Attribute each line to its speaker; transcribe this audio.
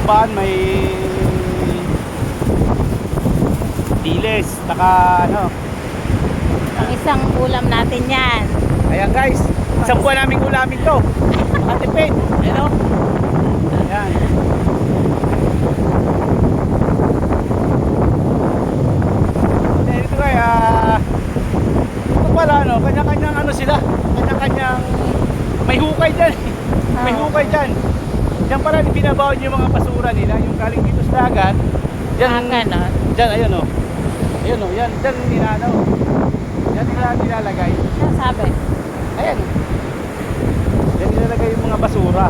Speaker 1: tamban, may diles, taka ano.
Speaker 2: Ang isang ulam natin yan.
Speaker 1: Ayan guys, isang buwan naming ulamin to. Makatipid, ano? Ayan. Ito kaya, ito pala ano, kanya-kanyang ano sila, kanya-kanyang, may hukay dyan. May hukay dyan. Diyan pala binabaon yung mga basura nila, yung galing dito sa dagat. Diyan,
Speaker 2: Ganon.
Speaker 1: diyan, ayun o. Ayun o, yan, diyan nilano. Diyan nila nilalagay.
Speaker 2: Ano sabi?
Speaker 1: Ayan. Diyan nilalagay yung mga basura.